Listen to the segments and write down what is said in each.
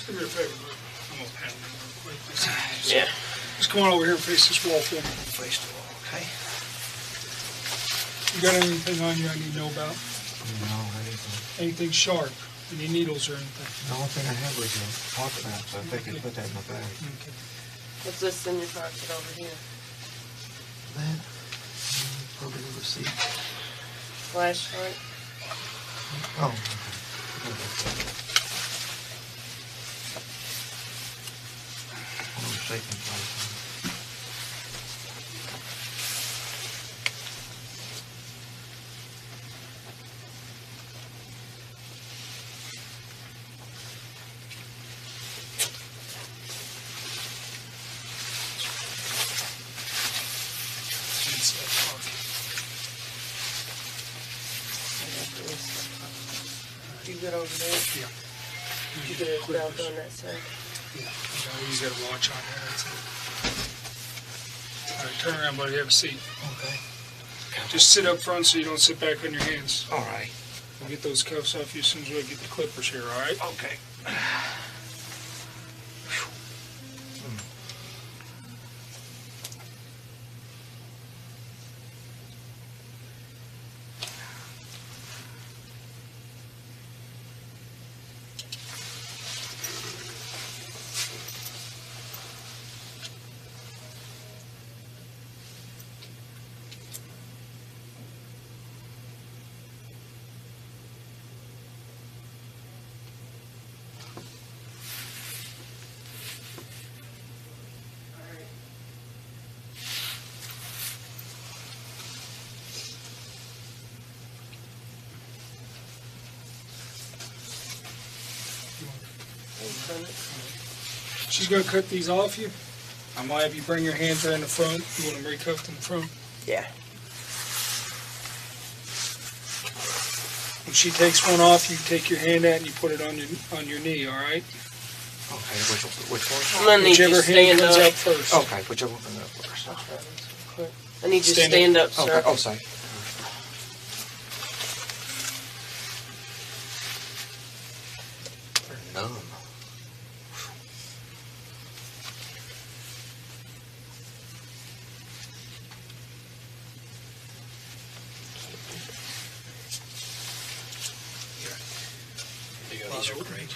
do me a favor, look. I'm going to panel it real quick. Yeah. Just come on over here and face this wall for me. Face the wall, okay? You got anything on you I need to know about? No, anything. Anything sharp? Any needles or anything? The only thing I have was your pocket knife, so I think I put that in my bag. Okay. What's this in your pocket over here? That, probably the receipt. Flashlight? Oh, okay. Shaking place. You good over there? Yeah. You get a belt on that side? Yeah. You got a watch on there. That's it. All right, turn around, buddy. Have a seat. Okay. Just sit up front so you don't sit back on your hands. All right. We'll get those cuffs off you as soon as we get the clippers here, all right? Okay. She's going to cut these off you. I might have you bring your hands there in the front. You want them recuffed in the front. Yeah. When she takes one off, you take your hand out and you put it on your knee, all right? Okay, which one? I'm going to need you Whichever to hand stand comes up. out first. Okay, whichever one comes up first. I need you to stand up, sir. Okay, oh, sorry. They're numb. These are great.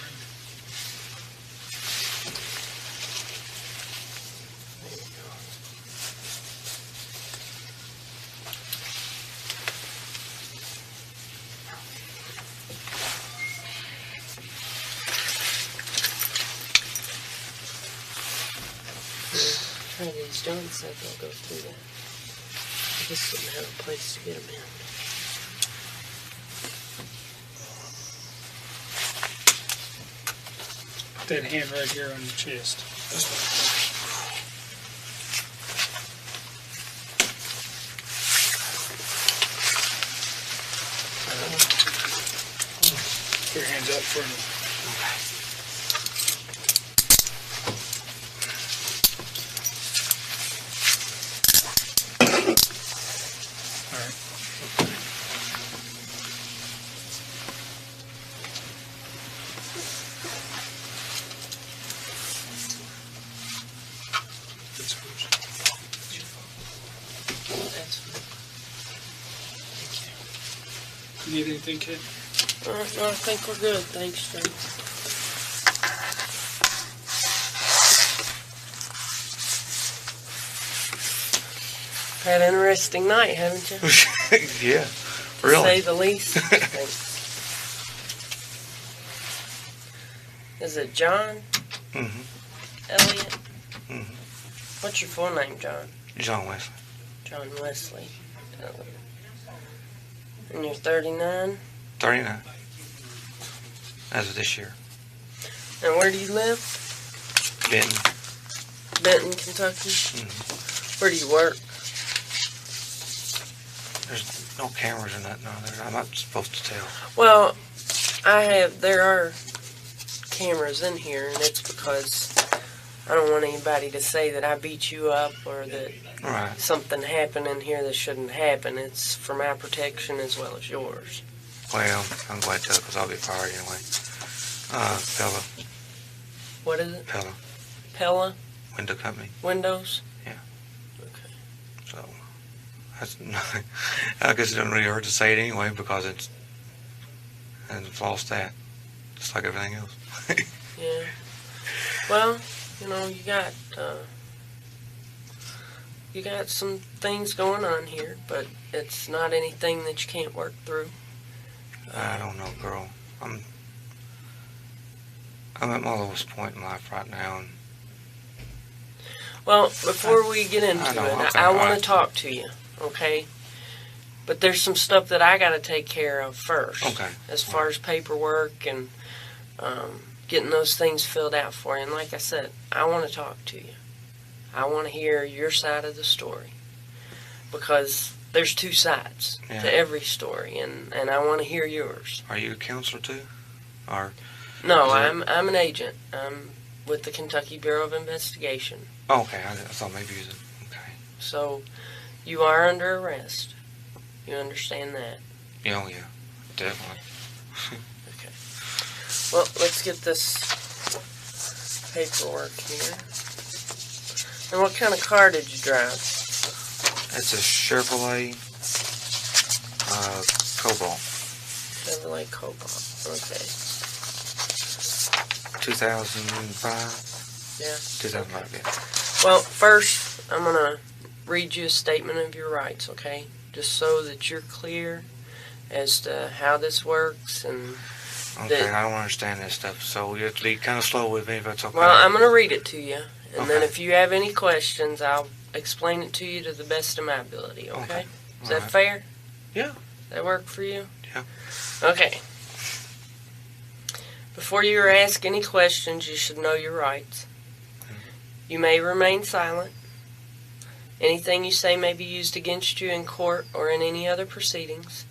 Try these John said they'll go through that. I just didn't have a place to get them in. Put that hand right here on your chest. Put your hands up for me. All right. You need anything, kid? No, I think we're good. Thanks, Jay. Had an interesting night, haven't you? Yeah, To really. say the least. Is it John Mm-hmm. Elliott? Mm-hmm. What's your full name, John? John Wesley. John Wesley Elliott. And you're 39? 39. As of this year. And where do you live? Benton. Benton, Kentucky? Mm-hmm. Where do you work? There's no cameras or nothing on there. I'm not supposed to tell. Well, there are cameras in here, and it's because I don't want anybody to say that I beat you up or that Right. something happened in here that shouldn't happen. It's for my protection as well as yours. Well, I'm glad to, because I'll be fired anyway. Fella, What is it? Pella Pella Window Company. Windows? Yeah. Okay. So that's nothing. I guess it doesn't really hurt to say it anyway because it's a false stat, just like everything else. Yeah. Well, you got some things going on here, but it's not anything that you can't work through. I don't know, girl. I'm at my lowest point in life right now, and Well, before we get into know, it, okay, I want alright. to talk to you, okay? But there's some stuff that I got to take care of first. Okay. As far as paperwork and getting those things filled out for you. And like I said, I want to talk to you. I want to hear your side of the story. Because there's two sides Yeah. to every story, and I want to hear yours. Are you a counselor too, or? No, Is there- I'm an agent. I'm with the Kentucky Bureau of Investigation. Oh, okay, I thought maybe you was okay. So you are under arrest. You understand that? Yeah, oh, yeah, definitely. Okay. Well, let's get this paperwork here. And what kind of car did you drive? It's a Chevrolet Cobalt, Chevrolet Cobalt. Okay. 2005. Yeah. 2005, yeah. Well, first, I'm going to read you a statement of your rights, okay? Just so that you're clear as to how this works. And Okay, I don't understand this stuff, so you have to be kind of slow with me if that's okay. well, I'm going to read it to you. And then Okay. if you have any questions, I'll explain it to you to the best of my ability, okay? Okay. Is that Alright. fair? Yeah. Does that work for you? Yeah. Okay. Before you ask any questions, you should know your rights. You may remain silent. Anything you say may be used against you in court or in any other proceedings.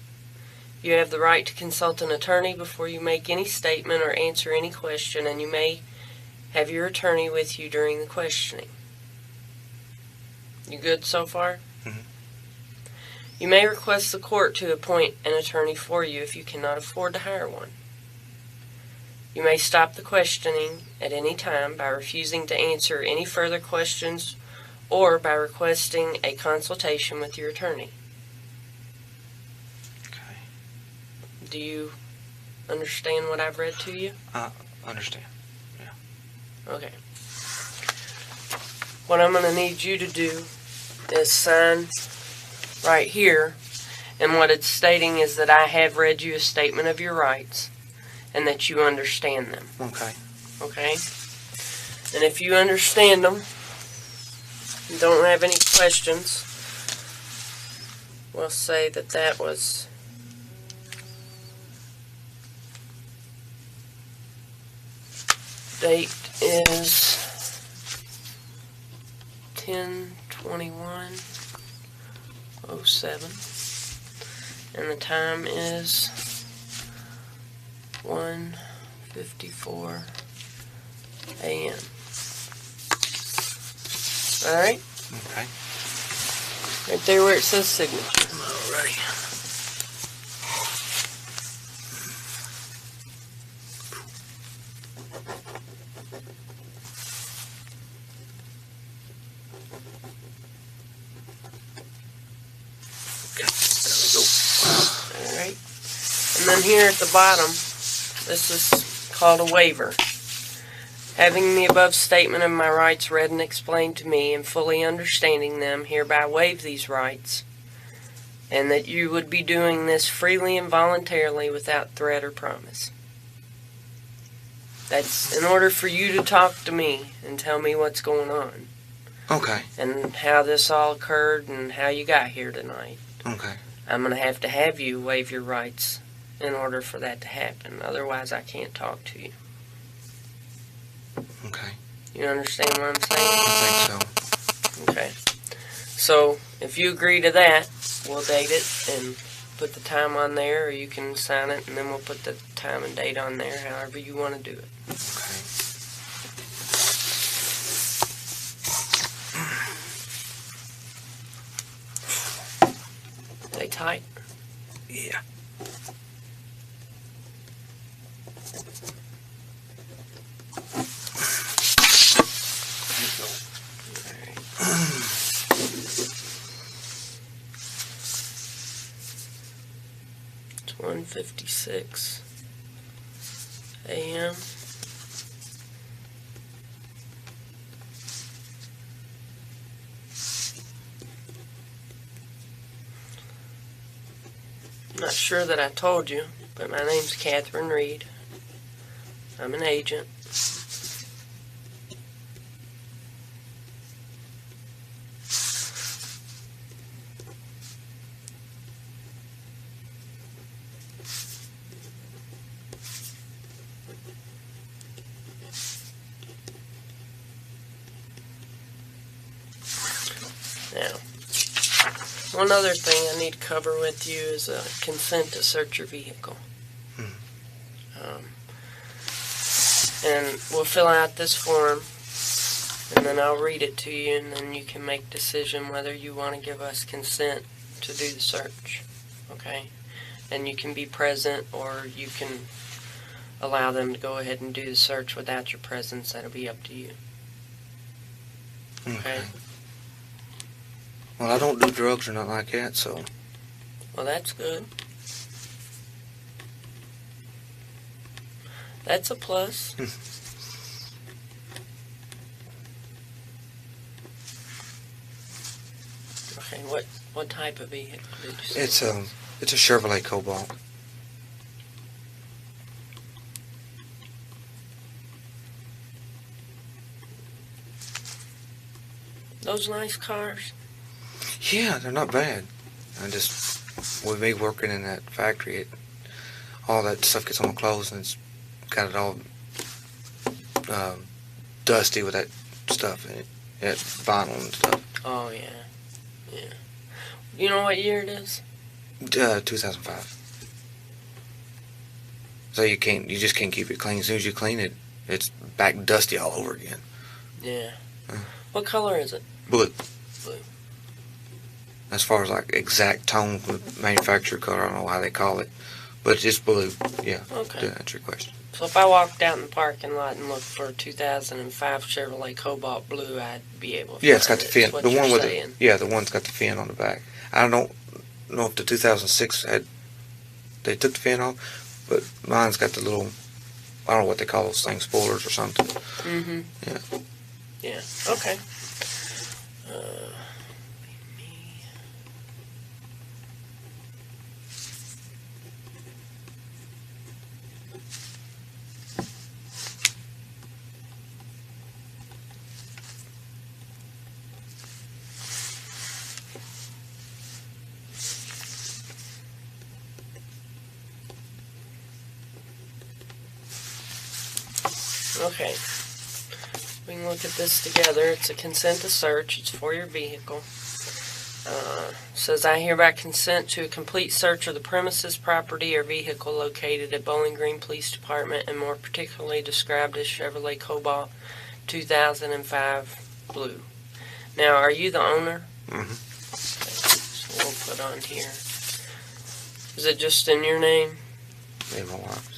You have the right to consult an attorney before you make any statement or answer any question, and you may have your attorney with you during the questioning. You good so far? Mhm. You may request the court to appoint an attorney for you if you cannot afford to hire one. You may stop the questioning at any time by refusing to answer any further questions or by requesting a consultation with your attorney. Okay. Do you understand what I've read to you? Understand. Okay. What I'm going to need you to do is sign right here, and what it's stating is that I have read you a statement of your rights and that you understand them. Okay. Okay? And if you understand them and don't have any questions, we'll say that that was date is 10/21/07 and the time is 1:54 a.m. Alright? Okay. Right there where it says signature. Alrighty. Alright. And then here at the bottom, this is called a waiver. Having the above statement of my rights read and explained to me and fully understanding them, hereby waive these rights, and that you would be doing this freely and voluntarily without threat or promise. That's in order for you to talk to me and tell me what's going on Okay. and how this all occurred and how you got here tonight. Okay. I'm going to have you waive your rights in order for that to happen. Otherwise, I can't talk to you. Okay. You understand what I'm saying? I think so. Okay. So, if you agree to that, we'll date it and put the time on there, or you can sign it and then we'll put the time and date on there, however you want to do it. Okay. They tight? Yeah. 11:56 a.m. I'm not sure that I told you, but my name's Catherine Reed. I'm an agent. Now, one other thing I need to cover with you is consent to search your vehicle. And we'll fill out this form, and then I'll read it to you, and then you can make a decision whether you want to give us consent to do the search. Okay? And you can be present, or you can allow them to go ahead and do the search without your presence. That'll be up to you. Okay? Well, I don't do drugs or nothing like that, so. Well, that's good. That's a plus. Okay, what type of vehicle did you say? It's a Chevrolet Cobalt. Those nice cars? Yeah, they're not bad. With me working in that factory, all that stuff gets on my clothes, and it's got it all dusty with that stuff in it. That vinyl and stuff. Oh, yeah. Yeah. You know what year it is? 2005. So you just can't keep it clean. As soon as you clean it, it's back dusty all over again. Yeah. What color is it? Blue. Blue. As far as like exact tone, manufacturer color, I don't know why they call it, but it's blue. Yeah. Okay. To answer your question. So if I walked out in the parking lot and looked for a 2005 Chevrolet Cobalt Blue, I'd be able to Yeah, it's got find the fin. What The you're one with saying. the one's got the fin on the back. I don't know if the 2006 they took the fin off, but mine's got the little, I don't know what they call those things, spoilers or something. Mm-hmm. Yeah. Yeah. Okay. Okay, we can look at this together. It's a consent to search. It's for your vehicle. Says, I hereby consent to a complete search of the premises, property, or vehicle located at Bowling Green Police Department, and more particularly described as Chevrolet Cobalt 2005 Blue. Now, are you the owner? Mm-hmm. Okay, so we'll put on here. Is it just in your name? Yeah, my wife's.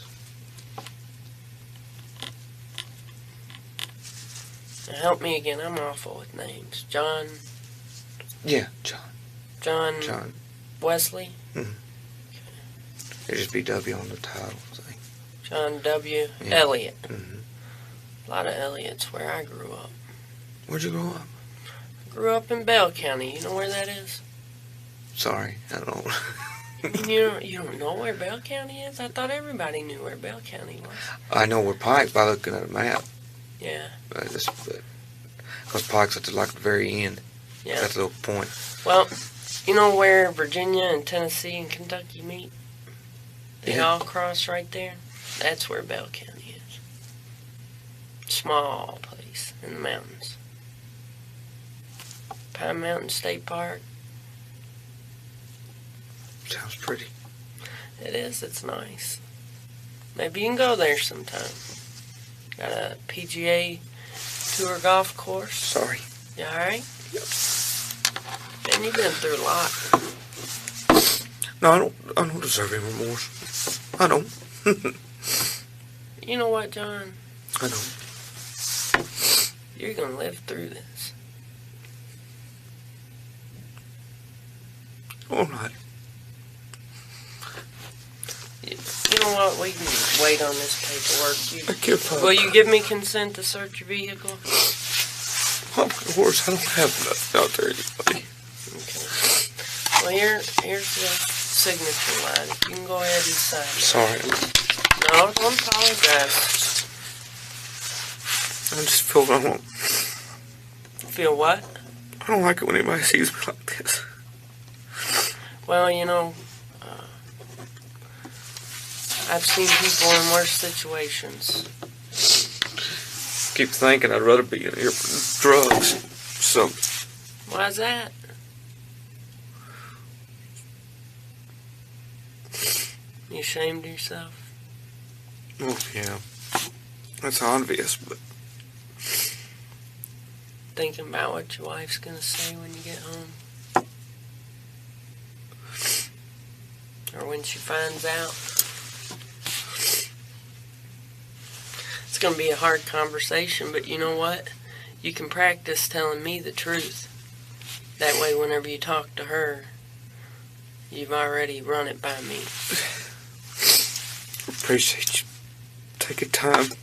Now help me again. I'm awful with names. John. Yeah, John. John. Wesley. Mm-hmm. It'd just be W on the title. See? John W. Yeah. Elliott. Mm-hmm. A lot of Elliott's where I grew up. Where'd you grow up? I grew up in Bell County. You know where that is? Sorry, I don't know. You don't know where Bell County is? I thought everybody knew where Bell County was. I know where Pike by looking at a map. Yeah. Because Pike's at the very end. Yeah. That's the little point. Well, you know where Virginia and Tennessee and Kentucky meet? They Yeah. all cross right there. That's where Bell County is. Small place in the mountains. Pine Mountain State Park. Sounds pretty. It is. It's nice. Maybe you can go there sometime. Got a PGA Tour golf course. Sorry. You alright? Yep. Man, you've been through a lot. No, I don't deserve any remorse. I don't. You know what, John? I don't. You're gonna live through this. All right. You know what? We can wait on this paperwork. I can't find Will you give me consent to search your vehicle? Of course, I don't have nothing out there anybody. Okay. Well, here's the signature line. You can go ahead and sign it. Sorry. No, don't apologize. I just feel I don't. Feel what? I don't like it when anybody sees me like this. Well, you know, I've seen people in worse situations. Keep thinking I'd rather be in here for drugs. So. Why's that? You ashamed of yourself? Oh, yeah. That's obvious, but. Thinking about what your wife's gonna say when you get home? Or when she finds out? It's gonna be a hard conversation, but you know what? You can practice telling me the truth. That way, whenever you talk to her, you've already run it by me. Appreciate you taking time.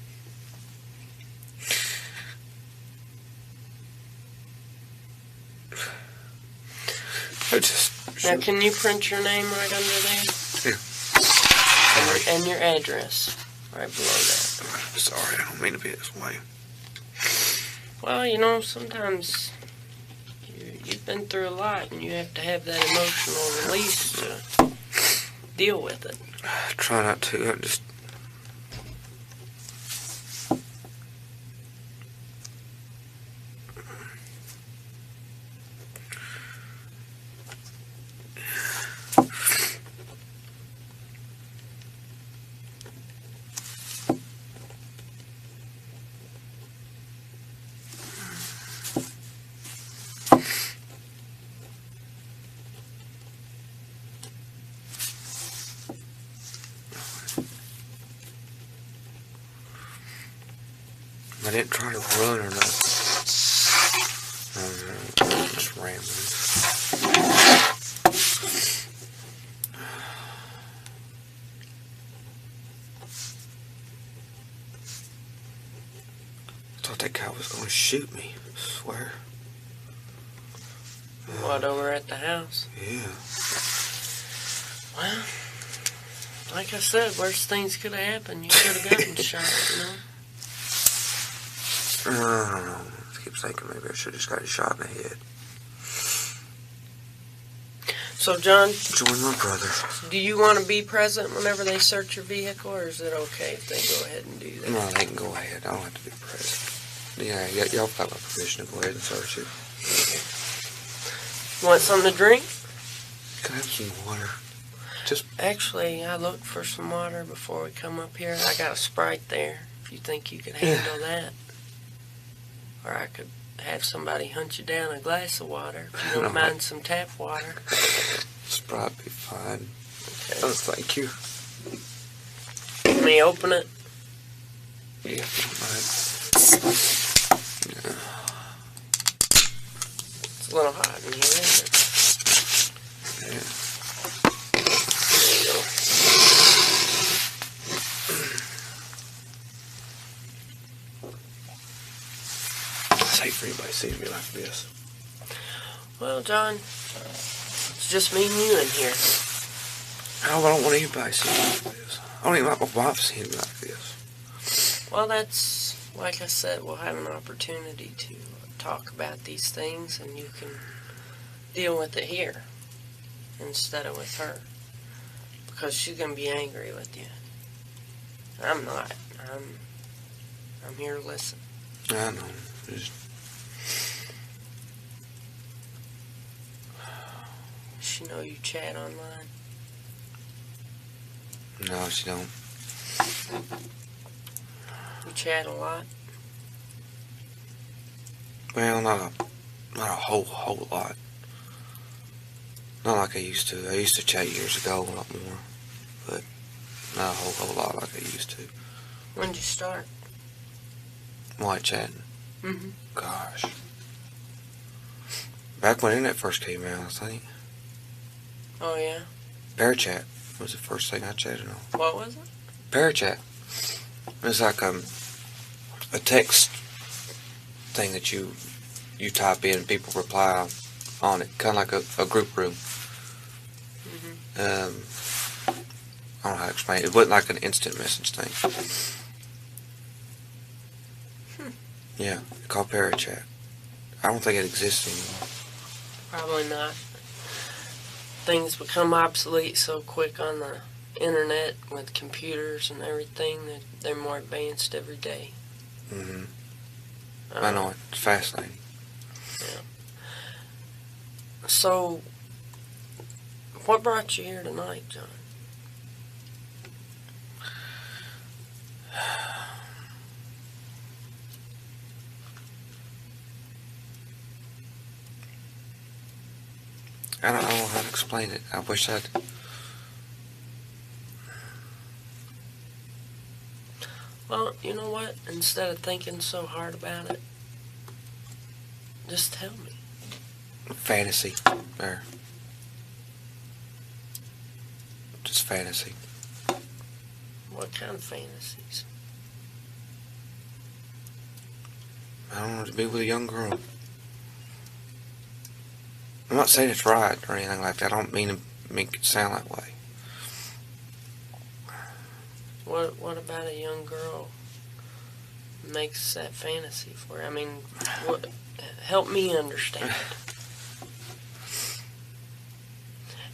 Now, can you print your name right under there? Yeah. Sorry. And your address right below that. Sorry, I don't mean to be this way. Well, you know, sometimes you've been through a lot, and you have to have that emotional release to deal with it. I try not to. I just. I didn't try to run or nothing. Just rambling. I thought that guy was going to shoot me. I swear. What, over at the house? Yeah. Well, like I said, worse things could have happened. You could have gotten shot, you know? I don't know. I keep thinking maybe I should have just got shot in the head. So, John, Join my brother. do you want to be present whenever they search your vehicle, or is it okay if they go ahead and do that? No, they can go ahead. I don't have to be present. Yeah, y'all got my permission to go ahead and search it. You want something to drink? Can I have some water? Actually, I looked for some water before we come up here. I got a Sprite there, if you think you could handle that. Or I could have somebody hunt you down a glass of water, if you don't mind some tap water. Sprite be fine. Okay. Oh, thank you. Let me open it. Yeah, if you don't mind. Yeah. It's a little hot in here, isn't it? Yeah. There you go. It's hate for anybody seeing me like this. Well, John, it's just me and you in here. I don't want anybody seeing me like this. I don't even like my wife seeing me like this. Well, that's, like I said, we'll have an opportunity to talk about these things, and you can deal with it here instead of with her. Because she's going to be angry with you. I'm not. I'm here to listen. I know. Just... Does she know you chat online? No, she don't. You chat a lot? Well, not a whole lot. Not like I used to. I used to chat years ago a lot more, but not a whole lot like I used to. When did you start? Like chatting. Mm-hmm. Gosh. Back when internet first came out, I think. Oh, yeah? Bear chat. was the first thing I chatted on. What was it? Parachat. It's like a text thing that you type in and people reply on it, kind of like a group room. I don't know how to explain it. It wasn't like an instant message thing. Yeah, it's called Parachat. I don't think it exists anymore. Probably not. Things become obsolete so quick on the internet with computers and everything that they're more advanced every day. I know it. It's fascinating. Yeah. So, what brought you here tonight, John? I don't know how to explain it. I wish I'd... Well, you know what? Instead of thinking so hard about it, just tell me. Fantasy. There. Just fantasy. What kind of fantasies? I don't know, to be with a young girl. I'm not saying it's right or anything like that. I don't mean to make it sound that way. What about a young girl makes that fantasy for you? I mean, help me understand.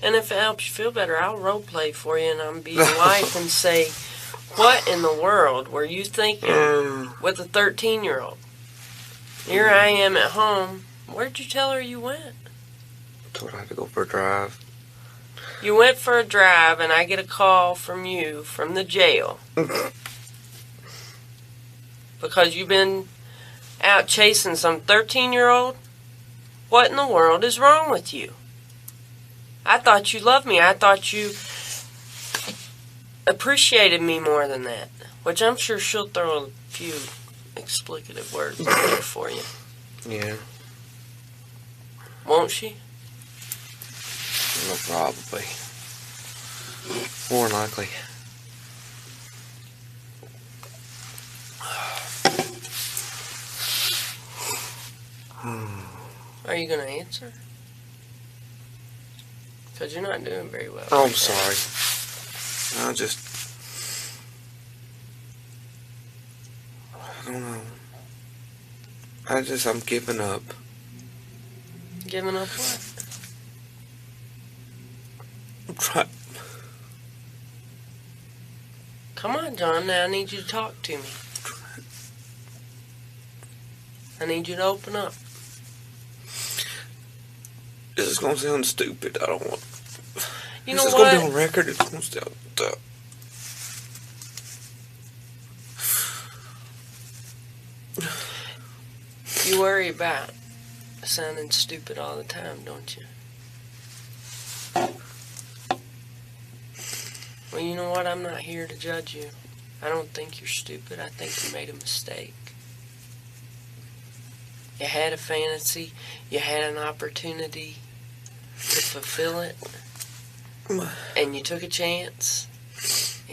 And if it helps you feel better, I'll role play for you and I'll be your wife and say, what in the world were you thinking with a 13-year-old? Here I am at home. Where'd you tell her you went? I told her I had to go for a drive. You went for a drive and I get a call from you from the jail. Because you've been out chasing some 13-year-old? What in the world is wrong with you? I thought you loved me. I thought you appreciated me more than that. Which I'm sure she'll throw a few explicative words in there for you. Yeah. Won't she? No, probably. More than likely. Are you going to answer? Because you're not doing very well. Oh, I'm sorry. I don't know. I'm giving up. Giving up what? I'm trying. Come on, John. Now I need you to talk to me. I need you to open up. This is going to sound stupid. I don't want... You know this is what? going to be on record. It's going to sound... You worry about sounding stupid all the time, don't you? Well, you know what? I'm not here to judge you. I don't think you're stupid. I think you made a mistake. You had a fantasy. You had an opportunity to fulfill it. And you took a chance.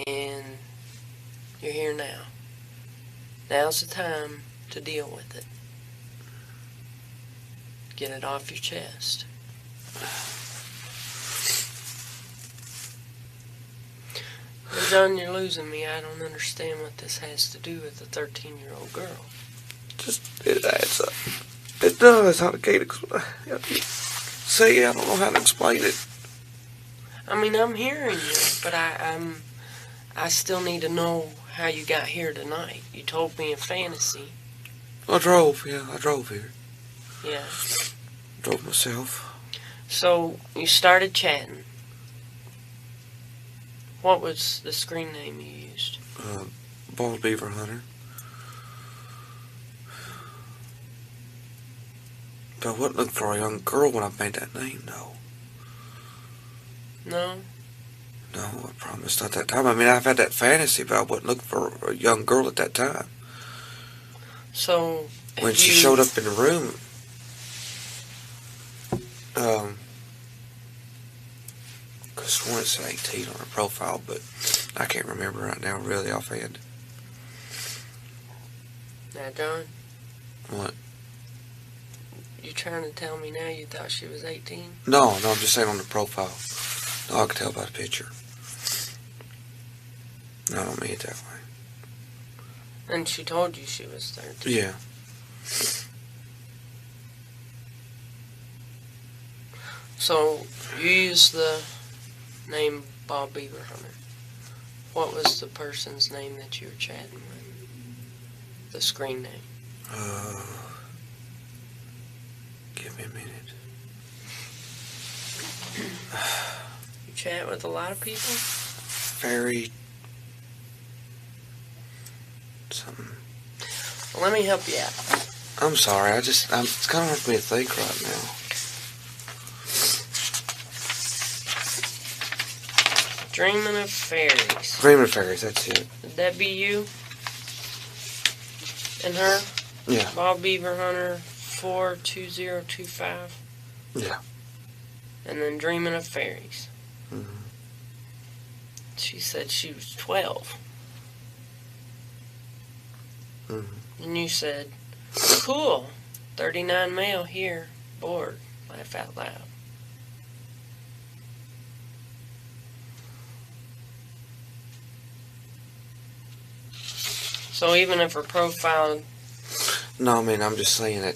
And you're here now. Now's the time to deal with it. Get it off your chest. Well, John, you're losing me. I don't understand what this has to do with a 13-year-old girl. It adds up. It does. How to say I don't know how to explain it. I mean, I'm hearing you, but I still need to know how you got here tonight. You told me a fantasy. I drove here. Yeah. Drove myself. So, you started chatting. What was the screen name you used? Bald Beaver Hunter. But I wasn't looking for a young girl when I made that name, though. No? No, I promise not that time. I mean, I've had that fantasy, but I wasn't looking for a young girl at that time. So, When she showed up in the room, have sworn it said 18 on her profile, but I can't remember right now, really offhand. Now, John, What? you trying to tell me now you thought she was 18? No, I'm just saying on the profile. No, I can tell by the picture. No, I don't mean it that way. And she told you she was 13. Yeah. So, you used the name Bob Beaver Hunter. What was the person's name that you were chatting with? The screen name. Give me a minute. You chat with a lot of people? Very... something. Well, let me help you out. I'm sorry, it's kind of hard for me to think right now. Dreaming of Fairies. Dreaming of Fairies, that's it. Would that be you? And her? Yeah. Bob Beaver Hunter 42025. Yeah. And then Dreaming of Fairies. Mm-hmm. She said she was 12. Mm-hmm. And you said, cool, 39 male here, bored, laugh out loud. So even if her profile... No, I mean, I'm just saying that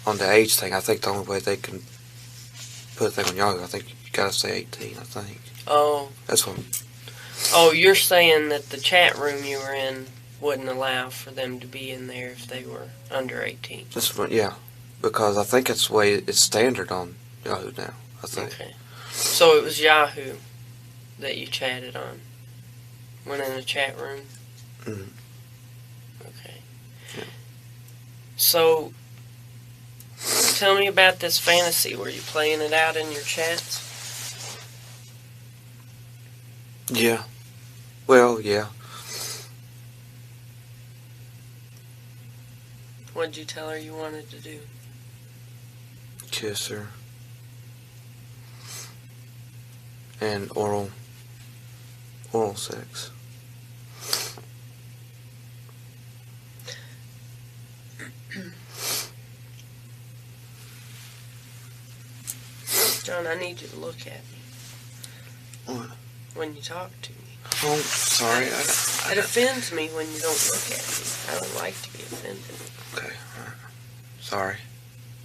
on the age thing, I think the only way they can put a thing on younger, I think you gotta say 18, I think. Oh. That's what... Oh, you're saying that the chat room you were in wouldn't allow for them to be in there if they were under 18. That's what, yeah. Because I think that's the way it's standard on Yahoo now, I think. Okay. So it was Yahoo that you chatted on? Went in a chat room? Mm-hmm. Okay. Yeah. So, tell me about this fantasy. Were you playing it out in your chats? Yeah. Well, yeah. What'd you tell her you wanted to do? Kiss her. And oral sex. John, I need you to look at me. What? When you talk to me. Oh, sorry. It offends me when you don't look at me. I don't like to be offended. Okay, alright. Sorry.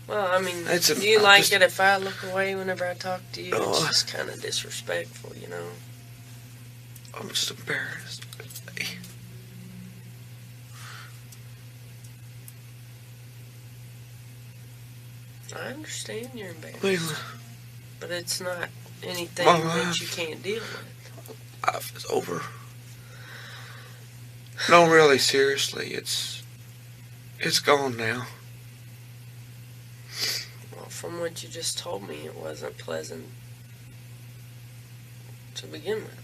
Well, I mean, I'm do you like just- it if I look away whenever I talk to you? It's Oh. just kind of disrespectful, you know? I'm just embarrassed. I understand you're embarrassed. Leila, But it's not anything My that life. you can't deal with. it's over. No, really, seriously, it's gone now. Well, from what you just told me, it wasn't pleasant to begin with.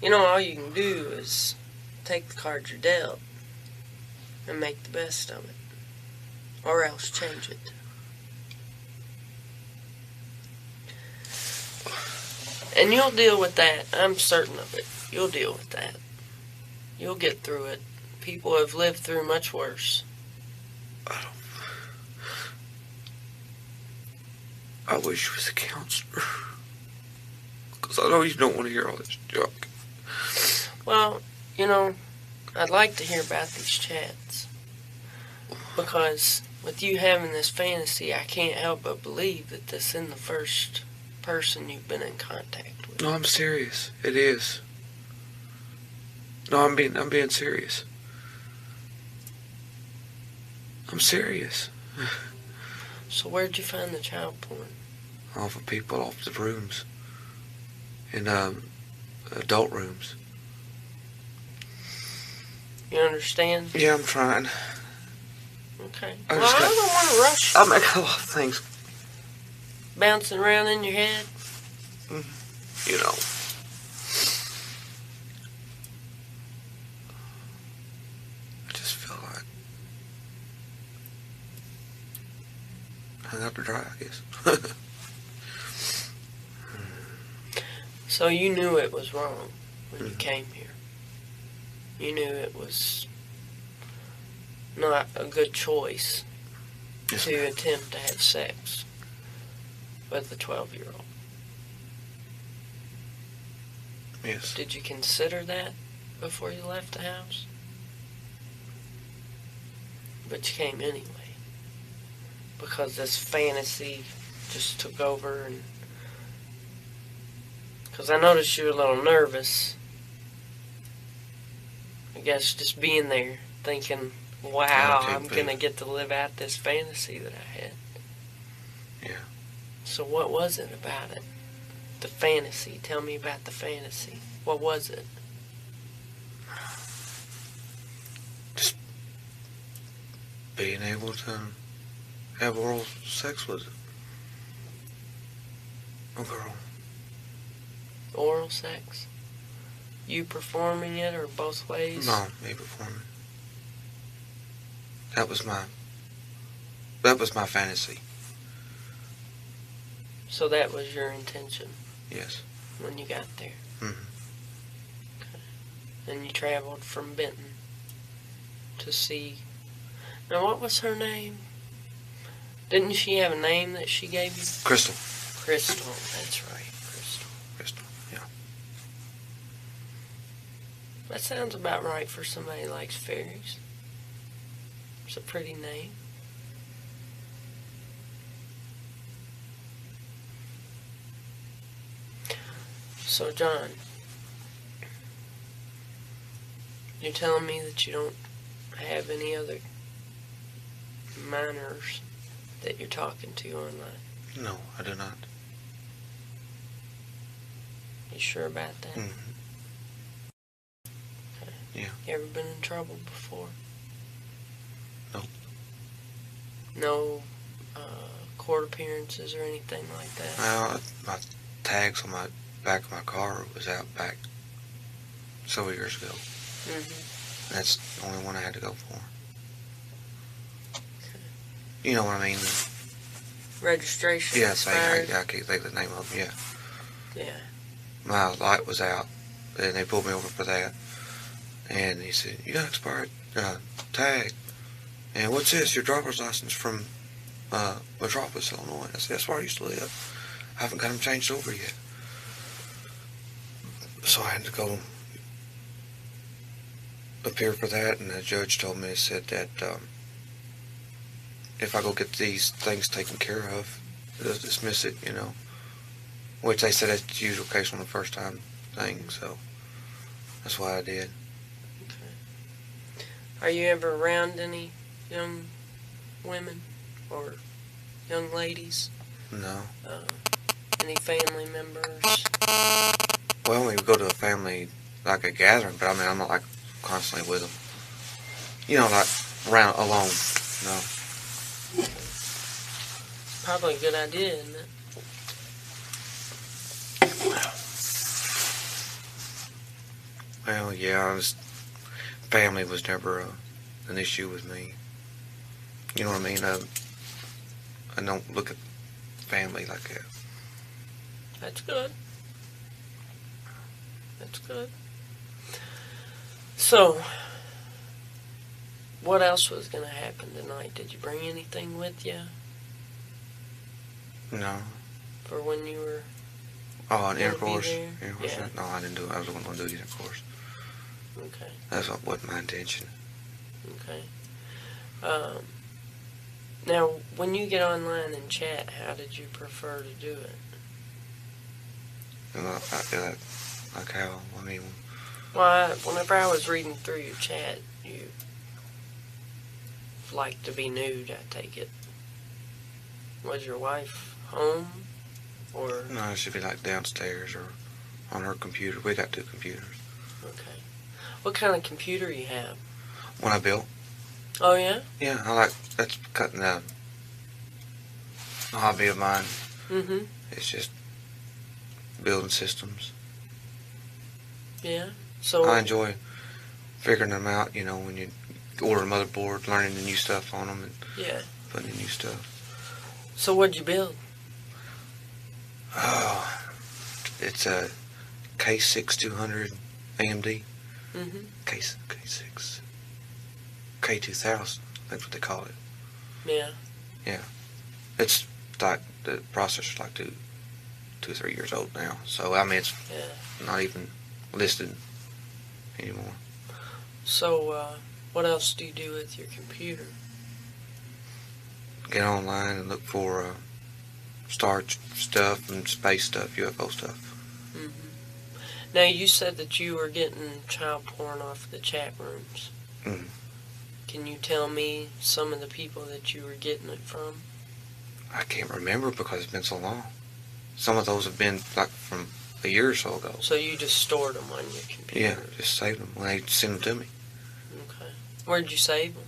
You know, all you can do is take the cards you're dealt and make the best of it. Or else change it. And you'll deal with that. I'm certain of it. You'll deal with that. You'll get through it. People have lived through much worse. I wish you was a counselor. Because I know you don't want to hear all this junk. Well, you know, I'd like to hear about these chats. Because with you having this fantasy, I can't help but believe that this isn't the first person you've been in contact with. No, I'm serious. It is. No, I'm being serious. I'm serious. So where'd you find the child porn? Off of people, off the rooms. In adult rooms. You understand? Yeah, I'm trying. Okay. I Well, just I got- don't want to rush you. I make a lot of things, Bouncing around in your head. you know. I just feel like I hung out to dry, I guess. So you knew it was wrong when you came here. You knew it was not a good choice Yes, to ma'am. attempt to have sex with a 12-year-old. Yes. Did you consider that before you left the house? But you came anyway. Because this fantasy just took over, and because I noticed you were a little nervous. I guess just being there, thinking, wow, Okay, I'm going to get to live out this fantasy that I had. Yeah. So what was it about it? The fantasy. Tell me about the fantasy. What was it? Just being able to have oral sex with a girl. Oral sex? You performing it, or both ways? No, me performing. That was my fantasy. So that was your intention Yes. when you got there. Mm-hmm. And you traveled from Benton to see. Now, what was her name? Didn't she have a name that she gave you? Crystal. Crystal, that's right, Crystal. Crystal, yeah. That sounds about right for somebody who likes fairies. It's a pretty name. So, John, you're telling me that you don't have any other minors that you're talking to online? No, I do not. You sure about that? Mm-hmm. Yeah. You ever been in trouble before? No. No court appearances or anything like that? Well, my tags on my back of my car was out back several years ago. Mm-hmm. That's the only one I had to go for. You know what I mean? Registration Yes, I expired? can't think of the name of them, yeah. Yeah. My light was out, and they pulled me over for that. And he said, "You got an expired tag. And what's this? Your driver's license from Metropolis, Illinois." I said, "That's where I used to live. I haven't got them changed over yet." So I had to go appear for that, and the judge told me, he said that if I go get these things taken care of, they'll dismiss it, you know. Which they said that's the usual case on the first time thing, so that's why I did. Are you ever around any young women or young ladies? No. Any family members? Well, we go to a family, like a gathering, but I mean, I'm not like constantly with them. You know, like around alone, no. Probably a good idea, isn't it? Well, yeah, family was never an issue with me. You know what I mean? I don't look at family like that. That's good. That's good. So, what else was going to happen tonight? Did you bring anything with you No. for when you were... Oh, an Gonna be intercourse? there? Intercourse? Yeah. No, I didn't do it. I was going to do the intercourse. Okay, That's what wasn't my intention. okay. Now, when you get online and chat, how did you prefer to do it? And like how, I mean, Well, whenever I was reading through your chat, you like to be nude, I take it. Was your wife home? Or, no, it should be like downstairs or on her computer. We got 2 computers. okay. What kind of computer you have? When I built, Oh, yeah? yeah, that's cutting a hobby of mine. Mm-hmm. It's just building systems. Yeah. So, I enjoy figuring them out, you know, when you order a motherboard, learning the new stuff on them and yeah. putting in new stuff. So what'd you build? Oh, it's a K6200 AMD. Mm-hmm. K6. K2000. That's what they call it. Yeah. Yeah. It's like, the processor's like 2 or 3 years old now. So, I mean, it's not even listed anymore. So, what else do you do with your computer? Get online and look for star stuff and space stuff, UFO stuff. Mm-hmm. Now, you said that you were getting child porn off the chat rooms. Mm. Can you tell me some of the people that you were getting it from? I can't remember because it's been so long. Some of those have been like from a year or so ago. So you just stored them on your computer? Yeah, just saved them when they send them to me. Okay. Where'd you save them?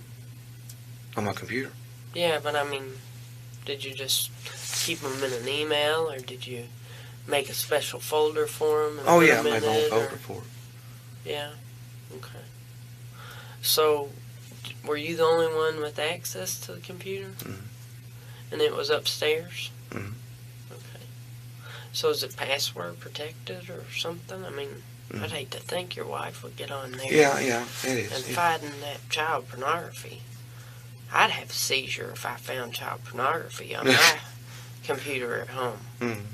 On my computer. Yeah, but I mean, did you just keep them in an email, or did you make a special folder for them? Oh yeah, I made my own folder for it. Yeah. Okay. So, were you the only one with access to the computer? Mm-hmm. And it was upstairs? Mm-hmm. Okay. So is it password protected or something? I mean, Mm-hmm. I'd hate to think your wife would get on there. Yeah, it is. And Yeah. finding that child pornography. I'd have a seizure if I found child pornography on my computer at home. Mm-hmm.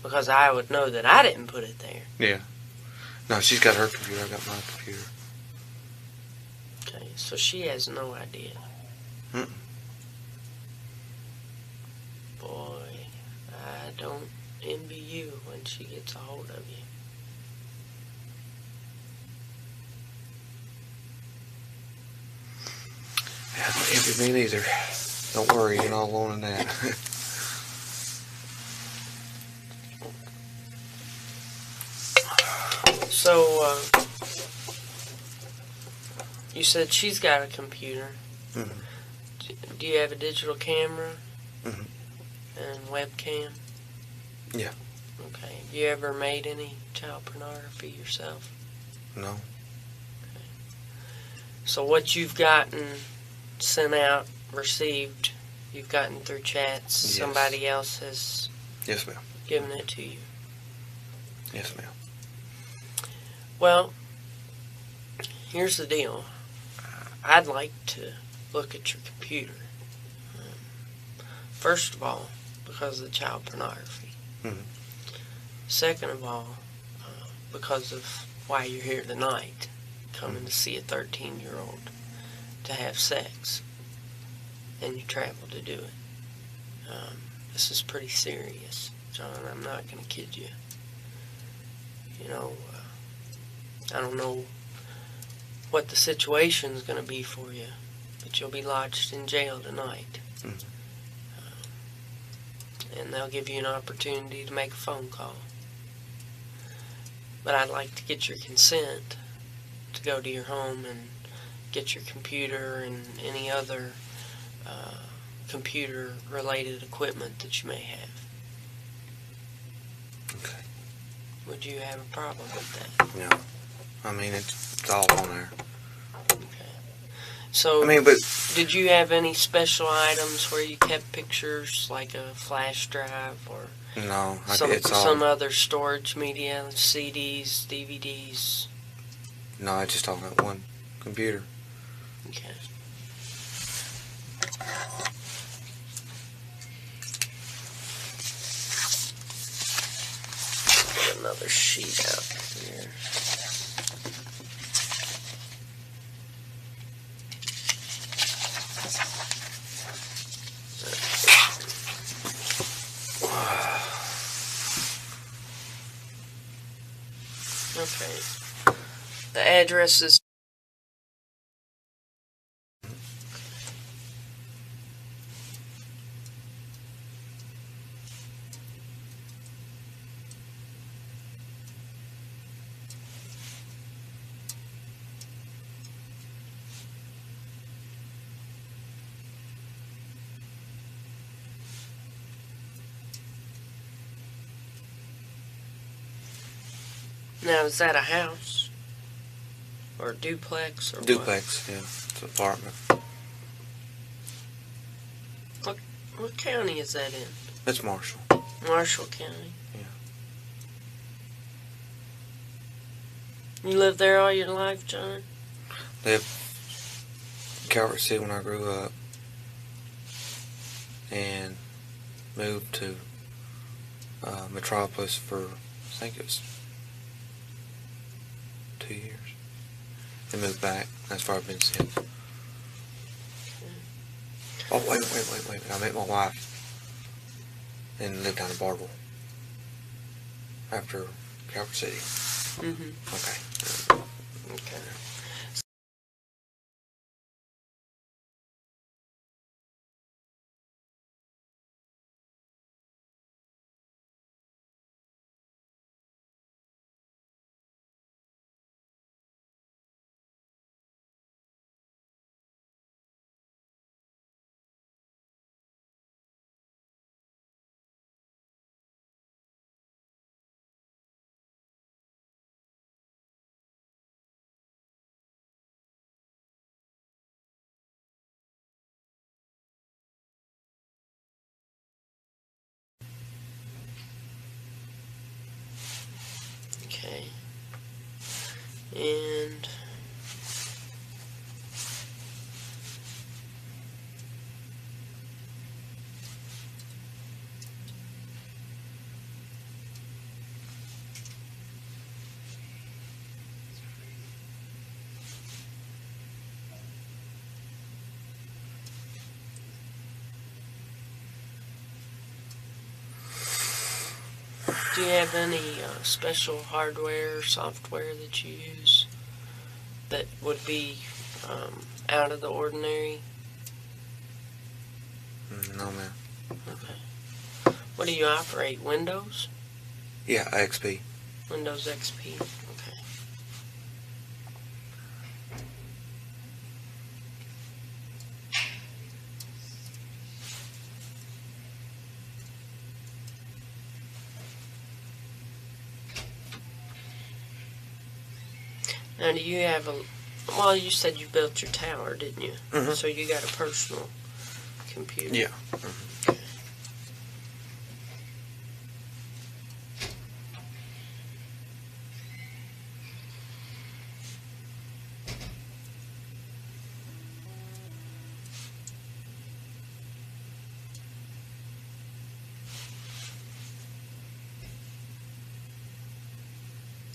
Because I would know that I didn't put it there. Yeah. No, she's got her computer. I got my computer. Okay, so she has no idea. Mm-mm. Boy, I don't envy you when she gets a hold of you. Yeah, don't envy me neither. Don't worry, you're not alone in that. So, you said she's got a computer. Mm-hmm. Do you have a digital camera? Mm-hmm. And webcam? Yeah. Okay. Have you ever made any child pornography yourself? No. Okay. So what you've gotten sent out, received, you've gotten through chats, Yes. somebody else has Yes, ma'am. given it to you. Yes, ma'am. Well, here's the deal. I'd like to look at your computer. First of all, because of the child pornography. Mm-hmm. Second of all, because of why you're here tonight, coming to see a 13-year-old to have sex, and you travel to do it. This is pretty serious, John. I'm not going to kid you. You know, I don't know what the situation's going to be for you, but you'll be lodged in jail tonight. Mm-hmm. And they'll give you an opportunity to make a phone call. But I'd like to get your consent to go to your home and get your computer and any other computer-related equipment that you may have. Okay. Would you have a problem with that? No. I mean, it's all on there. Okay. So, I mean, but did you have any special items where you kept pictures, like a flash drive or no, some it's all. other storage media, CDs, DVDs? No, it's just on that one computer. Okay. Get another sheet out here. Okay. The address is now, is that a house? Or a duplex? Or Duplex, yeah. It's an apartment. What county is that in? It's Marshall. Marshall County. Yeah. You lived there all your life, John? Lived in Calvert City when I grew up. And moved to Metropolis for, I think it was 2 years. Then moved back. That's where I've been since. Oh, wait. I met my wife and lived down in Bartle after Calvert City. Mm-hmm. Okay. Okay. Okay. And do you have any special hardware or software that you use that would be out of the ordinary? No, man. Okay. What do you operate? Windows? Yeah, XP. Windows XP? Okay. Now, do you have a... Well, you said you built your tower, didn't you? Mhm. So you got a personal computer. Yeah. Okay.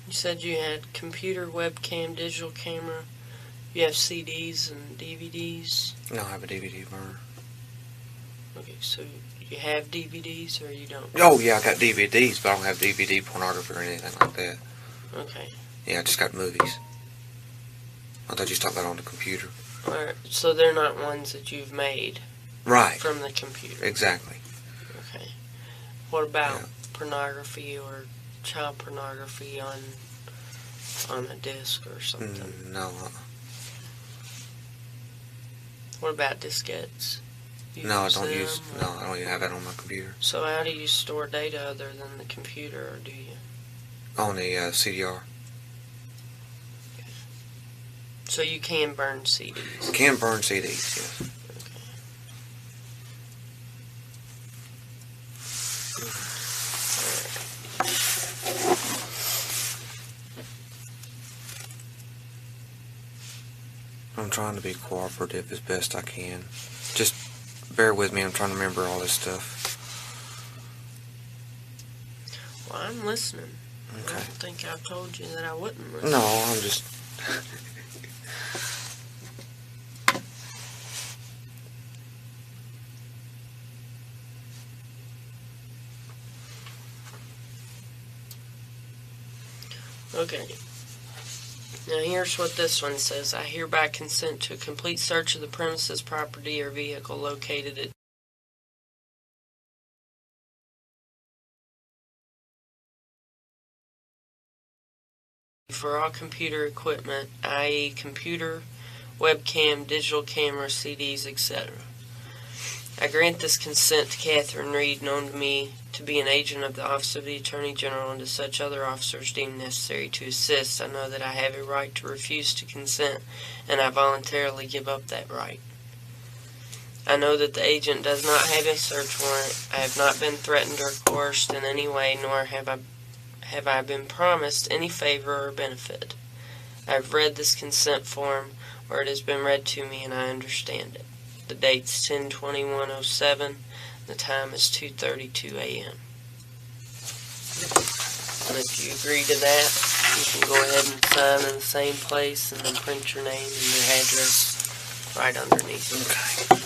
You said you had computer, webcam, digital camera. You have CDs and DVDs. No, I have a DVD burner. Okay, so you have DVDs or you don't? Oh, yeah, I got DVDs, but I don't have DVD pornography or anything like that. Okay. Yeah, I just got movies. I thought you was talking about on the computer. Alright, so they're not ones that you've made Right. from the computer. Exactly. Okay. What about Yeah. pornography or child pornography on a disc or something? No. What about diskettes? You No, I use don't them, use... or- No, I don't even have that on my computer. So how do you store data other than the computer, or do you? On the CDR. So you can burn CDs. Can burn CDs, yes. I'm trying to be cooperative as best I can. Just bear with me, I'm trying to remember all this stuff. Well, I'm listening. I Okay. don't think I told you that I wouldn't listen. No, I'm just... Okay. Now here's what this one says. I hereby consent to a complete search of the premises, property, or vehicle located at for all computer equipment, i.e. computer, webcam, digital camera, CDs, etc. I grant this consent to Catherine Reed, known to me to be an agent of the Office of the Attorney General, and to such other officers deemed necessary to assist. I know that I have a right to refuse to consent, and I voluntarily give up that right. I know that the agent does not have a search warrant. I have not been threatened or coerced in any way, nor have I been promised any favor or benefit. I have read this consent form, or it has been read to me, and I understand it. The date's 10/21/07. The time is 2:32 a.m. And if you agree to that, you can go ahead and sign in the same place and then print your name and your address right underneath it. Okay.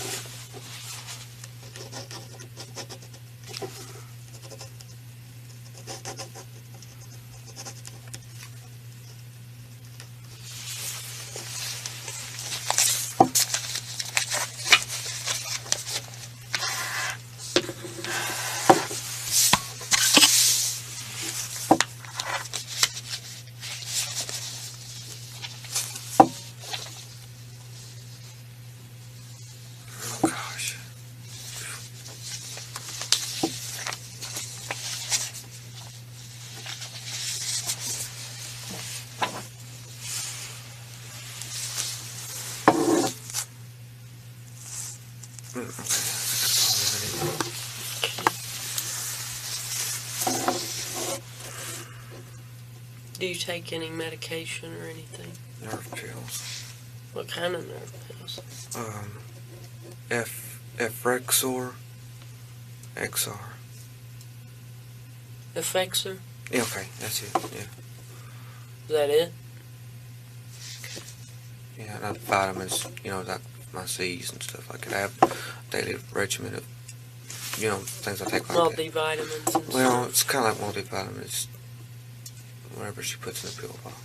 Do you take any medication or anything? Nerve pills. What kind of nerve pills? Efrexor XR. Effexor? Yeah, okay, that's it, yeah. Is that it? Yeah, and vitamins, like my C's and stuff like that. I have a daily regimen of, things I take like that. Multivitamins and Well, stuff. it's kind of like multivitamins, whatever she puts in the pill bottle.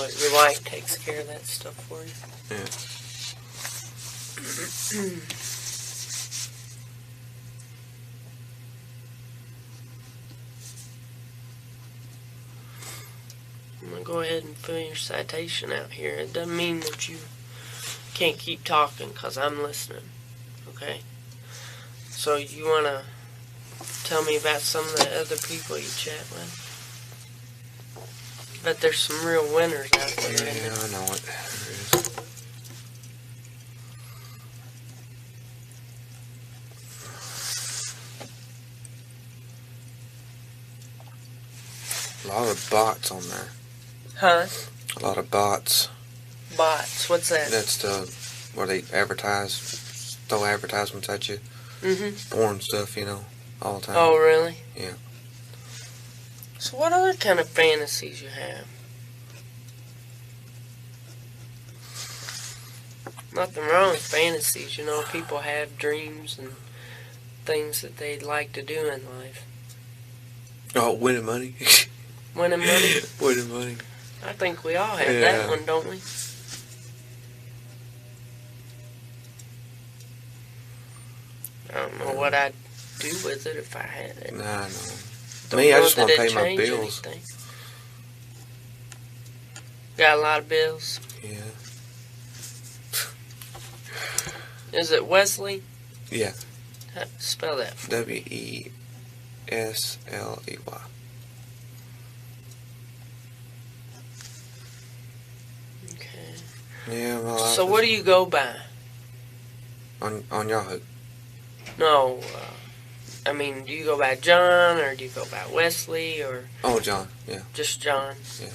Like your wife takes care of that stuff for you? Yeah. I'm going to go ahead and fill your citation out here. It doesn't mean that you can't keep talking because I'm listening. Okay? So you want to tell me about some of the other people you chat with? But there's some real winners out there. Yeah, isn't there? I know it. There is. A lot of bots on there. Huh? A lot of bots. Bots. What's that? That's where they throw advertisements at you. Mm-hmm. Porn stuff, all the time. Oh, really? Yeah. So what other kind of fantasies you have? Nothing wrong with fantasies. People have dreams and things that they'd like to do in life. Oh, winning money. Winning money? Winning money. I think we all have Yeah. that one, don't we? I don't know what I'd do with it if I had it. Nah, I know. Don't Me, I know just that want to it'd pay my change bills. anything. Got a lot of bills. Yeah. Is it Wesley? Yeah. Spell that for me. Wesley. Okay. Yeah, my life So what do you go by? on Yahoo. No, do you go by John, or do you go by Wesley, or Oh, John. Yeah. just John? Yeah.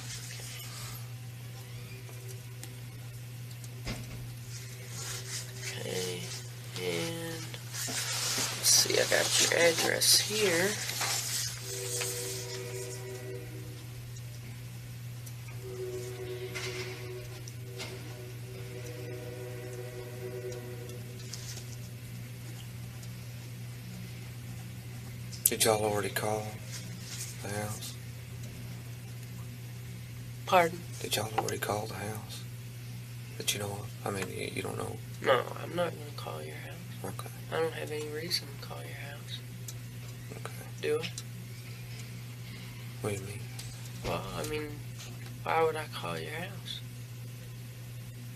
Okay, and let's see, I got your address here. Did y'all already call the house? Pardon? Did y'all already call the house? That you know of? I mean, you don't know. No, I'm not going to call your house. Okay. I don't have any reason to call your house. Okay. Do I? What do you mean? Well, why would I call your house?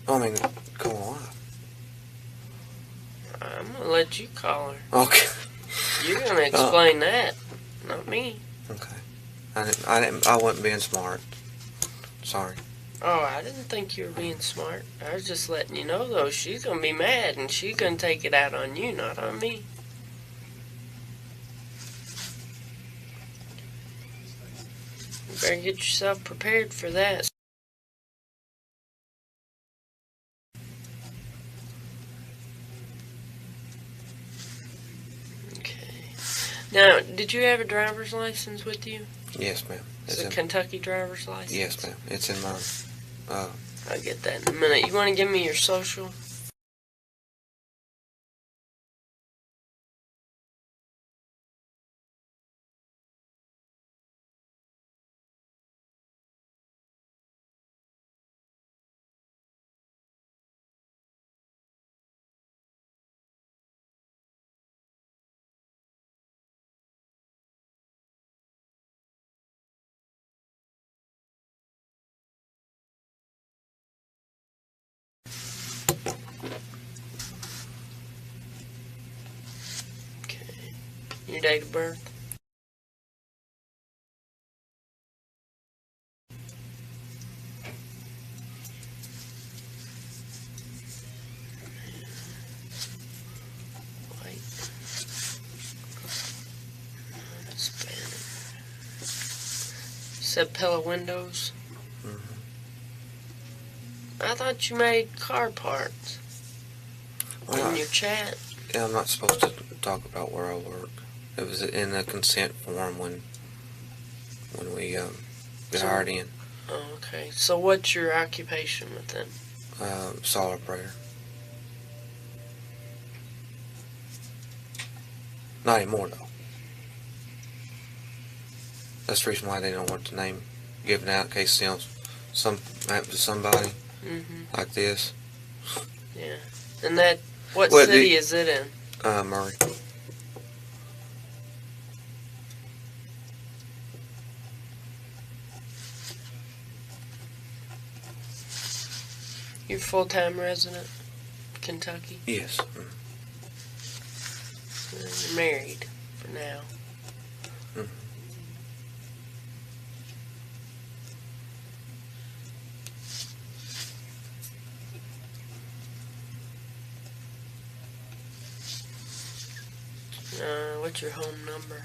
I mean, call my wife. I'm going to let you call her. Okay. You're going to explain that, not me. Okay. I wasn't being smart. Sorry. Oh, I didn't think you were being smart. I was just letting you know, though, she's going to be mad, and she's going to take it out on you, not on me. You better get yourself prepared for that. Okay. Now, did you have a driver's license with you? Yes, ma'am. It's a Kentucky driver's license? Yes, ma'am. It's in mine. I'll get that in a minute. You want to give me your social? Okay. Your date of birth? White. Hispanic. Said pillow windows. Mm-hmm. I thought you made car parts. Well, In your chat. yeah, I'm not supposed to talk about where I work. It was in the consent form when we got hired in. Oh, okay. So what's your occupation with them? Saw operator. Not anymore, though. That's the reason why they don't want the name given out in case, you know, some happen to somebody like this. Yeah. And that, what city is it in? Murray. You're full-time resident, Kentucky? Yes. You're married for now. What's your home number?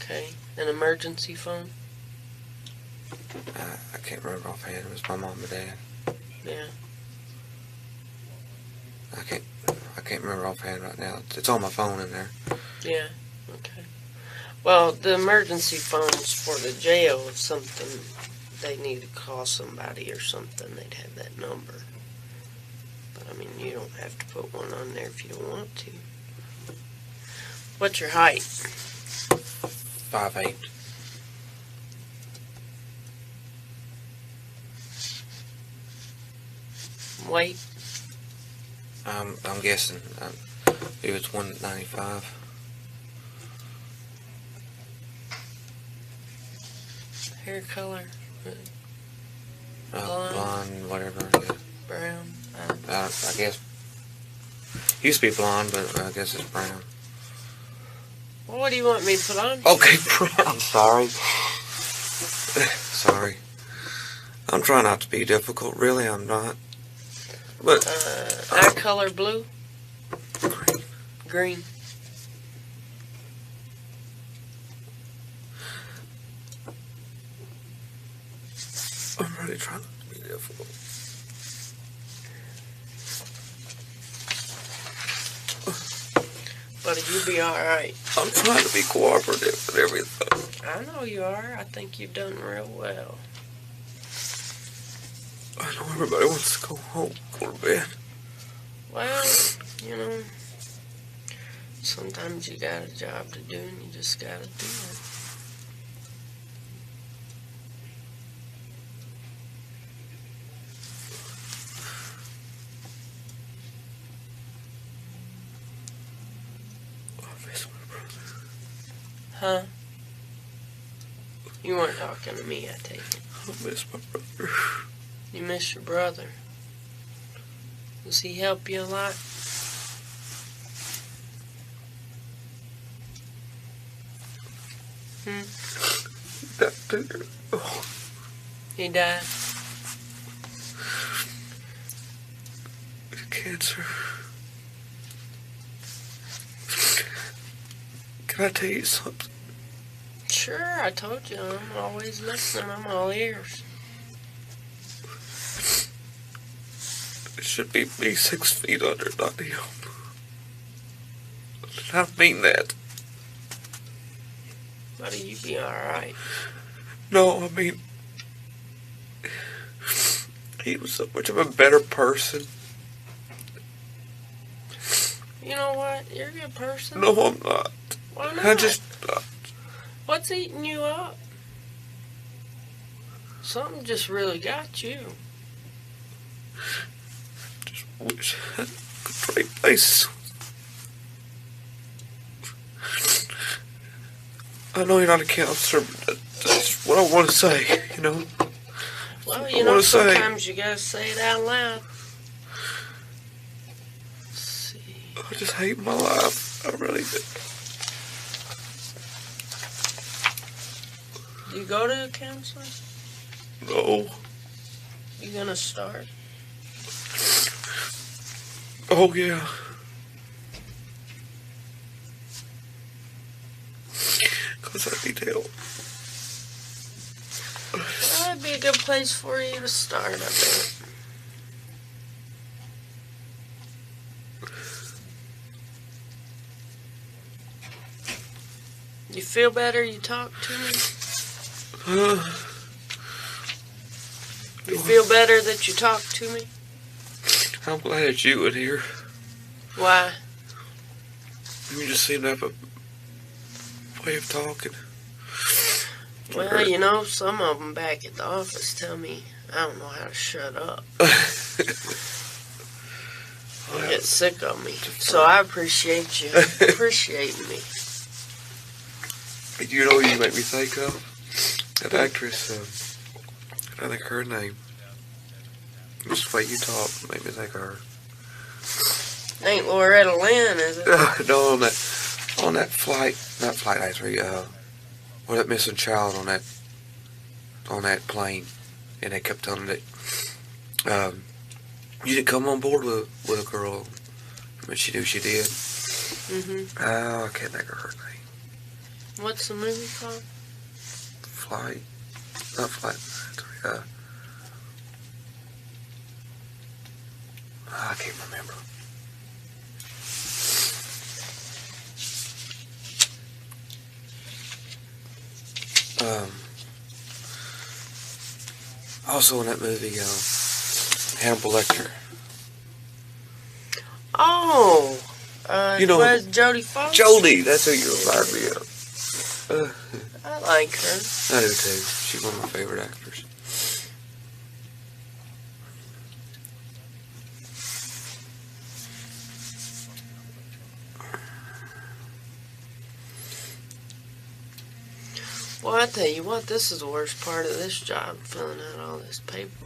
Okay. An emergency phone? I can't remember offhand. It was my mom and dad. Yeah. I can't remember offhand right now. It's on my phone in there. Yeah. Okay. Well, the emergency phone's for the jail. If something, they need to call somebody or something, they'd have that number. But, I mean, you don't have to put one on there if you don't want to. What's your height? 5'8". Weight? I'm guessing it was 195. Hair color? Blonde, whatever. Yeah. Brown? I guess used to be blonde, but I guess it's brown. Well, what do you want me to put on? Okay, brown. Sorry. Sorry. I'm trying not to be difficult. Really, I'm not. But eye color blue? green. Green. I'm really trying not to be difficult. But you'll be alright. I'm trying to be cooperative and everything. I know you are. I think you've done real well. I know everybody wants to go home, go to bed. Well, you know, sometimes you got a job to do and you just gotta do it. miss my brother. Huh? You weren't talking to me, I take it. I miss my brother. You miss your brother. Does he help you a lot? That dude. Oh, He died? cancer. Can I tell you something? Sure, I told you. I'm always listening. I'm all ears. It should be me 6 feet under, not him. I don't mean that. Buddy, you be alright. No, I mean, he was so much of a better person. You know what? You're a good person. No, I'm not. Why not? I just, What's eating you up? Something just really got you. just wish I could trade places. I know you're not a counselor, but that's what I want to say, you know? Well, you know, sometimes you gotta say it out loud. Let's see. I just hate my life. I really do. Do you go to a counselor? No. You gonna start? Oh, yeah. Because I need help. Well, that'd be a good place for you to start, I bet. You feel better? You talk to me? You feel better that you talk to me? I'm glad it's you in here. Why? You just seem to have a way of talking. Well, you know, some of them back at the office tell me I don't know how to shut up. They get sick of me. So I appreciate you appreciating me. You know who you make me think of? That actress, I think her name. Just the way you talk made me think of her. Ain't Loretta Lynn, is it? No, on that flight, not flight I-3, or that missing child on that plane, and they kept telling it, you didn't come on board with a girl, but she knew she did. Oh, I can't think of her name. What's the movie called? Flight, not flight, I can't remember. Also in that movie, Hannibal Lecter. Oh, You know, was Jodie Foster? Jodie, that's who you remind me of. I like her. I do too. She's one of my favorite actors. Well, I tell you what, this is the worst part of this job, filling out all this paperwork.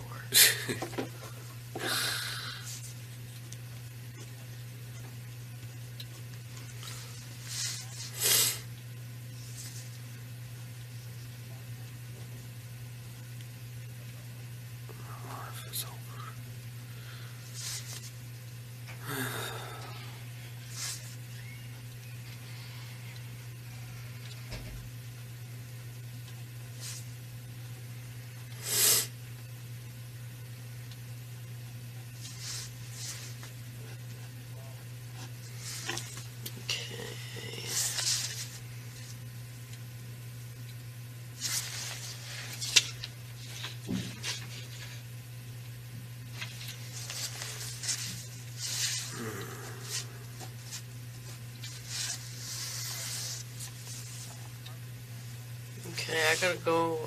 Okay, I gotta go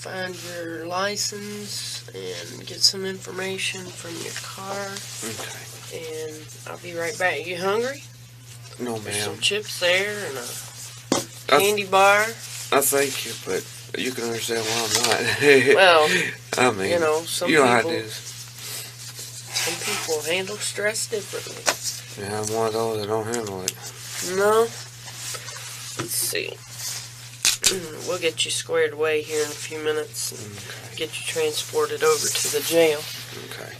find your license and get some information from your car. Okay. And I'll be right back. You hungry? No, There's ma'am. some chips there and a candy bar. I thank you, but you can understand why I'm not. Well, I mean, you know, some you know how it people, is. some people handle stress differently. Yeah, I'm one of those that don't handle it. No. Let's see. We'll get you squared away here in a few minutes and Okay. get you transported over to the jail. Okay.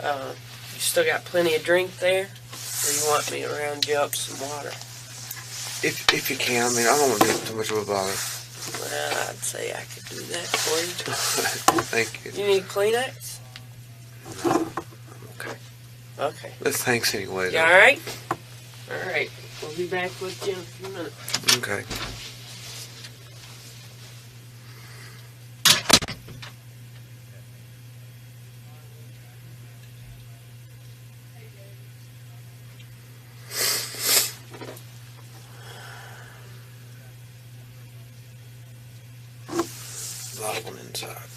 You still got plenty of drink there? Or you want me to round you up some water? If you can, I mean, I don't want to be too much of a bother. Well, I'd say I could do that for you. Thank you. You need Kleenex? Okay. Okay. Thanks anyway. You alright? Alright. We'll be back with you in a few minutes. Okay. A lot of them inside.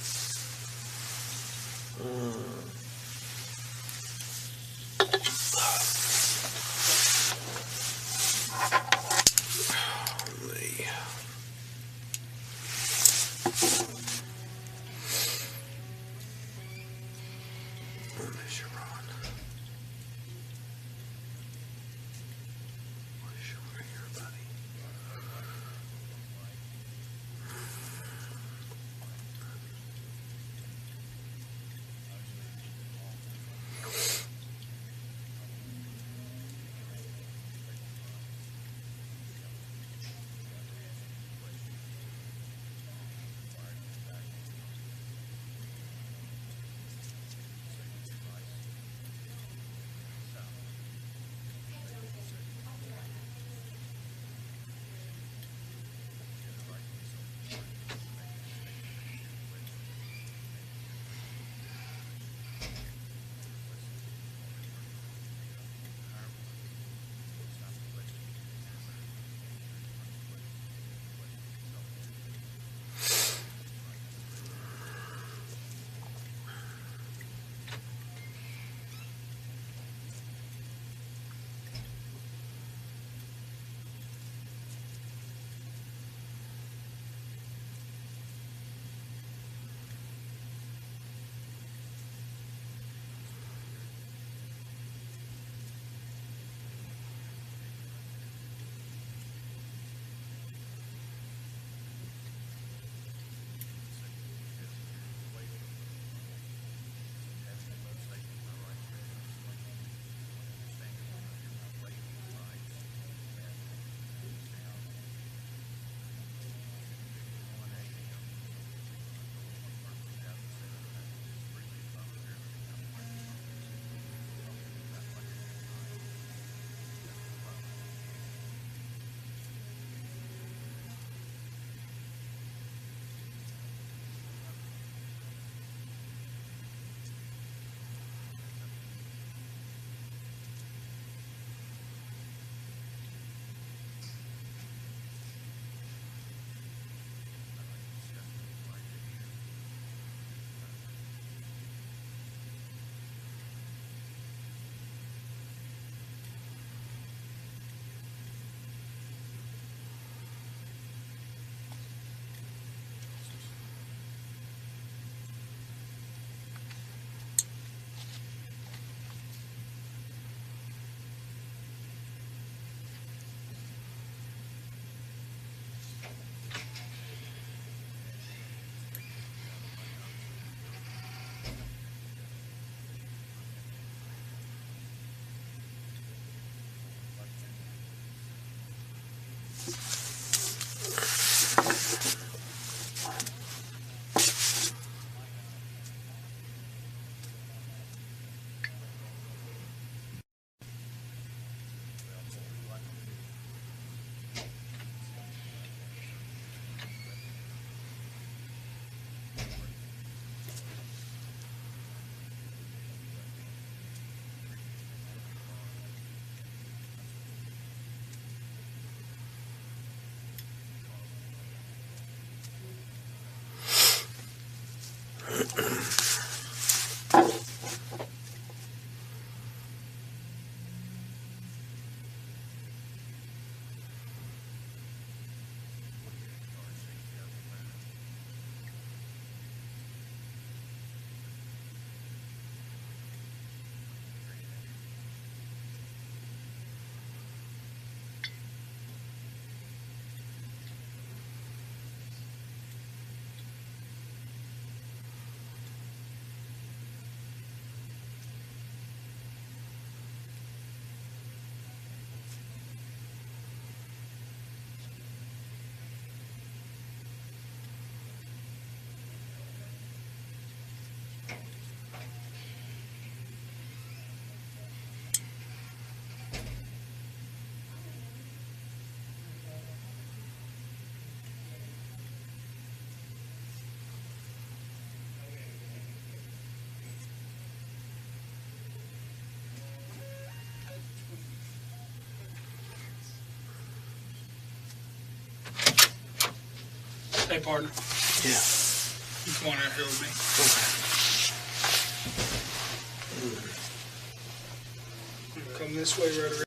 Hey, partner. Yeah. You come on out here with me. Okay. Come this way right around